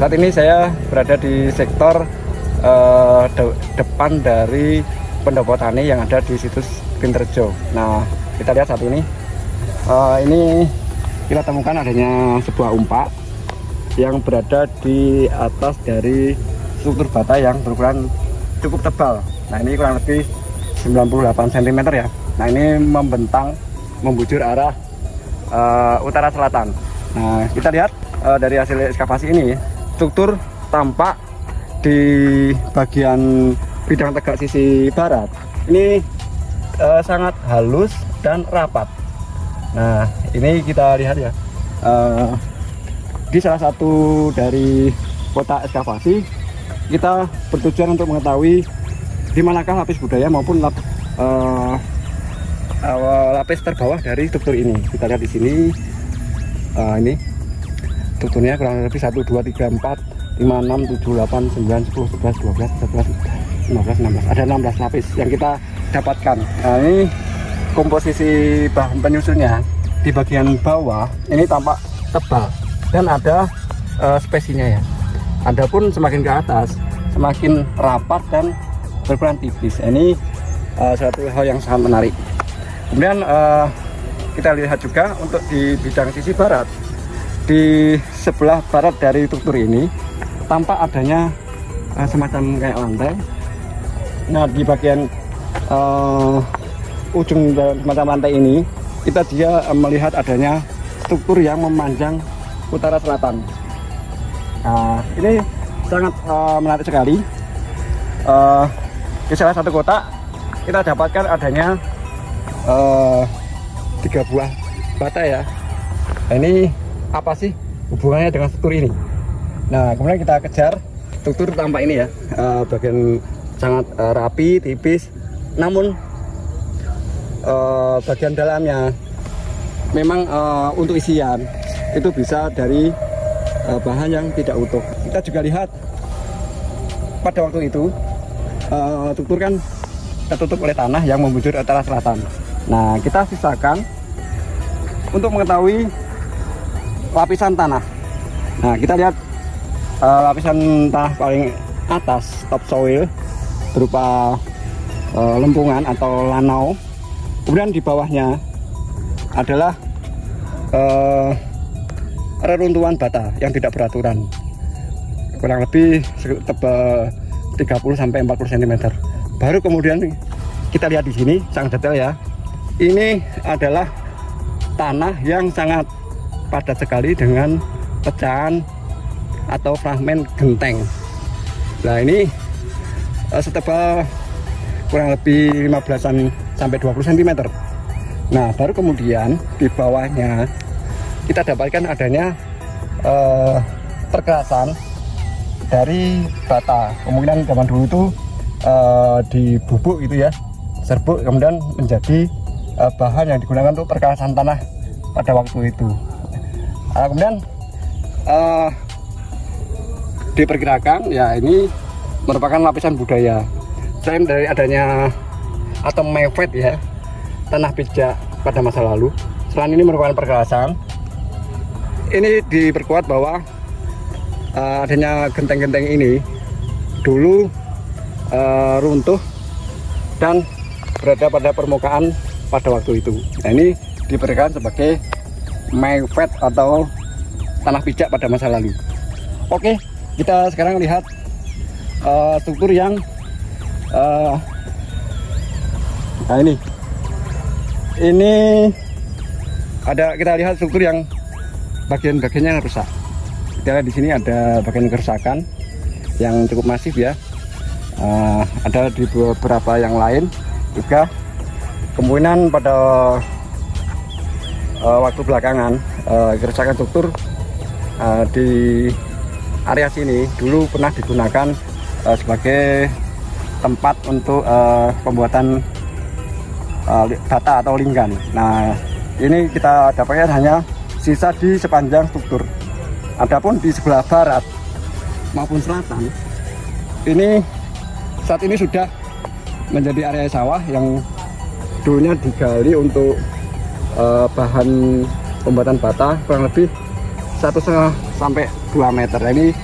Saat ini saya berada di sektor depan dari pendopo tani yang ada di situs Pinterjo. Nah, kita lihat saat ini kita temukan adanya sebuah umpak yang berada di atas dari struktur bata yang berukuran cukup tebal. Nah, ini kurang lebih 98 cm ya. Nah, ini membujur arah utara selatan. Nah, kita lihat dari hasil ekskavasi ini, struktur tampak di bagian bidang tegak sisi barat ini sangat halus dan rapat. Nah, ini kita lihat ya, di salah satu dari kotak ekskavasi kita bertujuan untuk mengetahui di manakah lapis budaya maupun lapis terbawah dari struktur ini. Kita lihat di sini, ini strukturnya kurang lebih 1, 2, 3, 4, 5, 6, 7, 8, 9, 10, 11, 12, 13, 14, 15. Ada 16 lapis yang kita dapatkan. Nah, ini komposisi bahan penyusunnya di bagian bawah ini tampak tebal dan ada spesinya ya. Adapun semakin ke atas semakin rapat dan berukuran tipis. Ini suatu hal yang sangat menarik. Kemudian kita lihat juga untuk di bidang sisi barat, di sebelah barat dari struktur ini tampak adanya semacam kayak lantai. Nah, di bagian ujung semacam lantai ini kita melihat adanya struktur yang memanjang utara selatan. Nah, ini sangat menarik sekali. Di salah satu kotak kita dapatkan adanya 3 buah bata ya. Nah, ini apa sih hubungannya dengan struktur ini? Nah, kemudian kita kejar struktur tampak ini ya, bagian sangat rapi, tipis, namun bagian dalamnya memang untuk isian itu bisa dari bahan yang tidak utuh. Kita juga lihat pada waktu itu struktur kan tertutup oleh tanah yang membujur utara selatan. Nah, kita sisakan untuk mengetahui lapisan tanah. Nah, kita lihat lapisan tanah paling atas, topsoil, berupa lempungan atau lanau. Kemudian di bawahnya adalah reruntuhan bata yang tidak beraturan, kurang lebih tebal 30-40 cm. Baru kemudian kita lihat di sini sangat detail ya. Ini adalah tanah yang sangat padat sekali dengan pecahan atau fragmen genteng. Nah, ini setebal kurang lebih 15 sampai 20 cm. Nah, baru kemudian di bawahnya kita dapatkan adanya perkerasan dari bata. Kemungkinan zaman dulu itu dibubuk gitu ya, serbuk, kemudian menjadi bahan yang digunakan untuk perkerasan tanah pada waktu itu. Kemudian diperkirakan ya ini merupakan lapisan budaya. Selain dari adanya atau mepet ya, tanah pijak pada masa lalu, selain ini merupakan perkerasan, ini diperkuat bahwa adanya genteng-genteng ini dulu runtuh dan berada pada permukaan pada waktu itu. Nah, ini diperkirakan sebagai mepet atau tanah pijak pada masa lalu. Oke, kita sekarang lihat struktur yang nah, ini ada, kita lihat struktur yang bagian-bagiannya rusak. Kita lihat di sini ada bagian kerusakan yang cukup masif ya. Ada di beberapa yang lain juga. Kemungkinan pada waktu belakangan kerusakan struktur di area sini dulu pernah digunakan sebagai tempat untuk pembuatan bata atau linggan. Nah, ini kita dapatkan hanya sisa di sepanjang struktur. Adapun di sebelah barat maupun selatan, ini saat ini sudah menjadi area sawah yang dulunya digali untuk bahan pembuatan bata kurang lebih 1,5 sampai 2 meter. Ini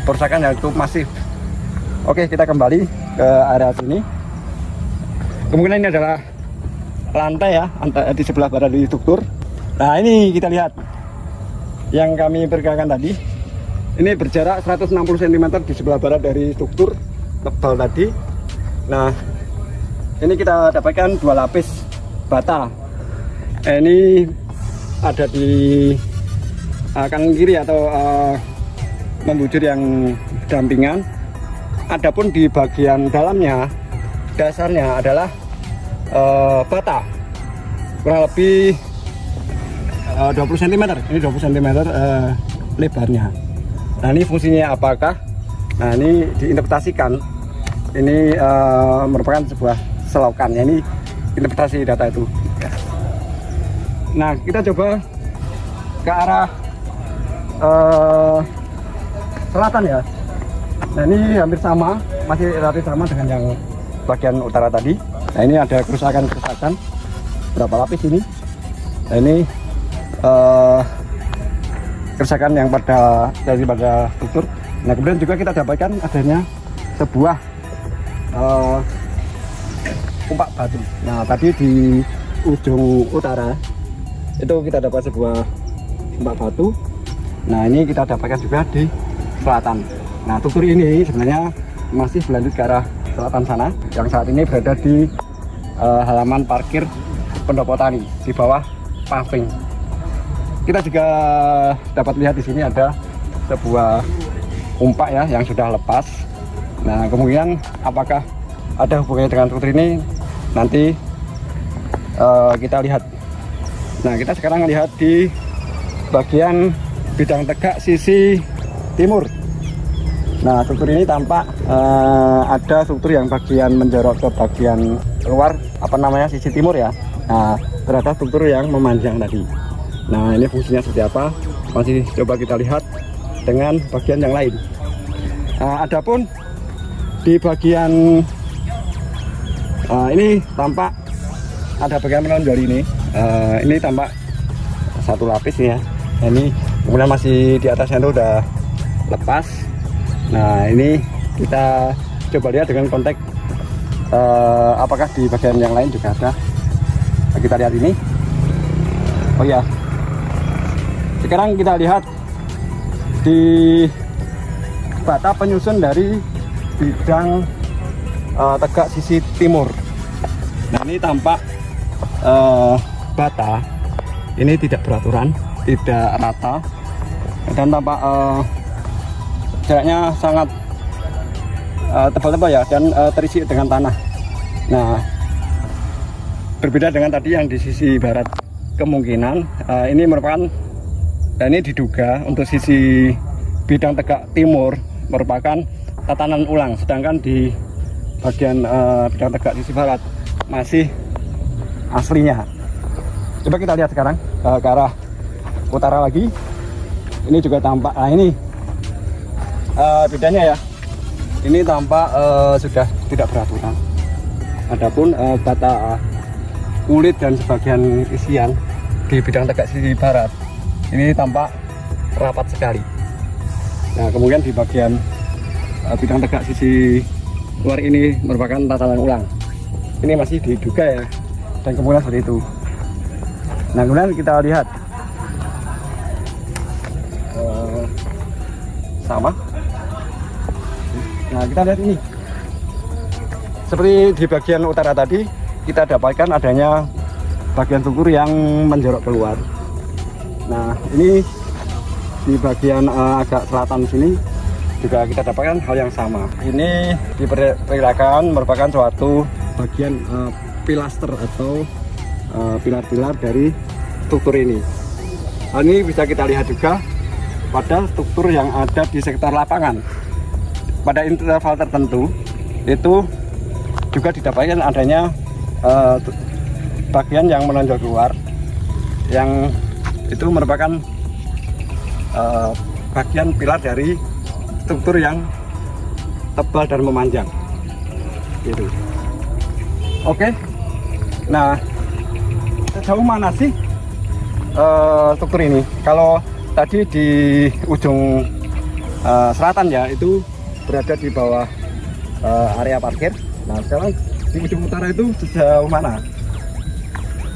kerusakan yang cukup masif. Oke, kita kembali ke area sini. Kemungkinan ini adalah lantai ya, di sebelah barat dari struktur. Nah, ini kita lihat yang kami perkirakan tadi. Ini berjarak 160 cm di sebelah barat dari struktur tebal tadi. Nah, ini kita dapatkan 2 lapis bata. Ini ada di kanan kiri atau membujur yang dampingan. Adapun di bagian dalamnya, dasarnya adalah bata kurang lebih 20 cm. Ini 20 cm lebarnya. Nah, ini fungsinya apakah? Nah, ini diinterpretasikan. Ini merupakan sebuah selokan. Ya, ini interpretasi data itu. Nah, kita coba ke arah selatan ya. Nah, ini hampir sama, masih relatif sama dengan yang bagian utara tadi. Nah, ini ada kerusakan-kerusakan berapa lapis ini. Nah, ini kerusakan yang daripada struktur. Nah, kemudian juga kita dapatkan adanya sebuah tumpak batu. Nah, tadi di ujung utara itu kita dapat sebuah tumpak batu. Nah, ini kita dapatkan juga di selatan. Nah, struktur ini sebenarnya masih berlanjut ke arah selatan sana, yang saat ini berada di halaman parkir pendopo tani di bawah paving. Kita juga dapat lihat di sini ada sebuah umpak ya yang sudah lepas. Nah, kemungkinan apakah ada hubungannya dengan struktur ini nanti kita lihat. Nah, kita sekarang lihat di bagian bidang tegak sisi timur. Nah, struktur ini tampak ada struktur yang bagian menjorok ke bagian luar, sisi timur ya. Nah, ternyata struktur yang memanjang tadi. Nah, ini fungsinya seperti apa? Masih coba kita lihat dengan bagian yang lain. Nah, adapun di bagian ini tampak ada bagian menonjol ini. Ini tampak 1 lapis ya. Nah, ini kemudian masih di atasnya itu udah lepas. Nah, ini kita coba lihat dengan konteks apakah di bagian yang lain juga ada. Nah, kita lihat ini. Oh ya, sekarang kita lihat di bata penyusun dari bidang tegak sisi timur. Nah, ini tampak bata ini tidak beraturan, tidak rata, dan tampak jaraknya sangat tebal-tebal ya, dan terisi dengan tanah. Nah, berbeda dengan tadi yang di sisi barat, kemungkinan ini merupakan, dan ini diduga untuk sisi bidang tegak timur merupakan tatanan ulang, sedangkan di bagian bidang tegak sisi barat masih aslinya. Coba kita lihat sekarang ke arah utara lagi. Ini juga tampak, nah ini bedanya ya. Ini tampak sudah tidak beraturan. Adapun bata kulit dan sebagian isian di bidang tegak sisi barat ini tampak rapat sekali. Nah, kemudian di bagian bidang tegak sisi luar ini merupakan tatanan ulang. Ini masih diduga ya, dan kemudian seperti itu. Nah, kemudian kita lihat sama. Nah, kita lihat ini. Seperti di bagian utara tadi, kita dapatkan adanya bagian struktur yang menjorok keluar. Nah, ini di bagian agak selatan sini juga kita dapatkan hal yang sama. Ini diperkirakan merupakan suatu bagian pilaster atau pilar-pilar dari struktur ini. Hal ini bisa kita lihat juga pada struktur yang ada di sekitar lapangan. Pada interval tertentu itu juga didapatkan adanya bagian yang menonjol keluar, yang itu merupakan bagian pilar dari struktur yang tebal dan memanjang gitu. Oke, nah sejauh mana sih struktur ini? Kalau tadi di ujung selatan ya, itu berada di bawah area parkir. Nah sekarang di ujung utara itu sejauh mana?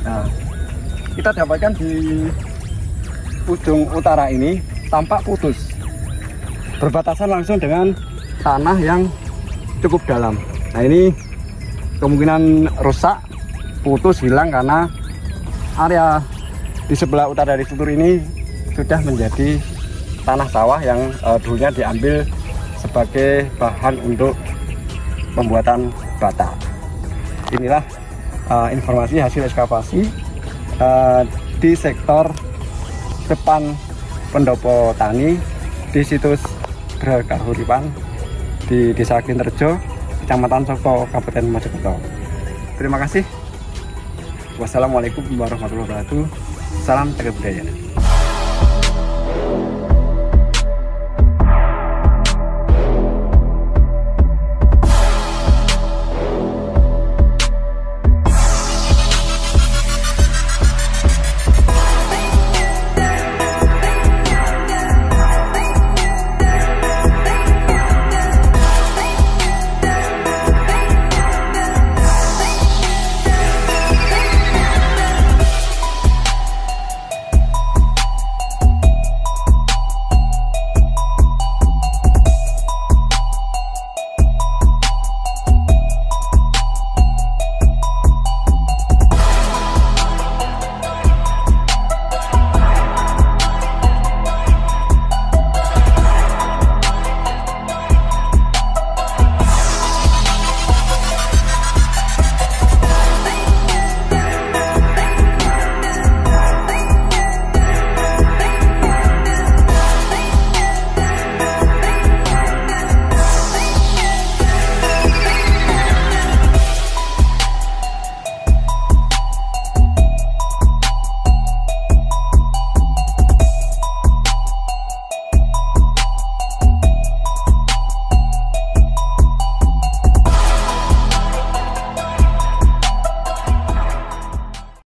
Nah kita dapatkan di ujung utara ini tampak putus, berbatasan langsung dengan tanah yang cukup dalam. Nah ini kemungkinan rusak, putus, hilang karena area di sebelah utara dari struktur ini sudah menjadi tanah sawah yang dulunya diambil sebagai bahan untuk pembuatan bata. Inilah informasi hasil ekskavasi di sektor depan pendopo tani di situs Gera Kahuripan di Desa Klinterjo, Kecamatan Soko, Kabupaten Mojokerto. Terima kasih. Wassalamualaikum warahmatullahi wabarakatuh. Salam jaga budaya.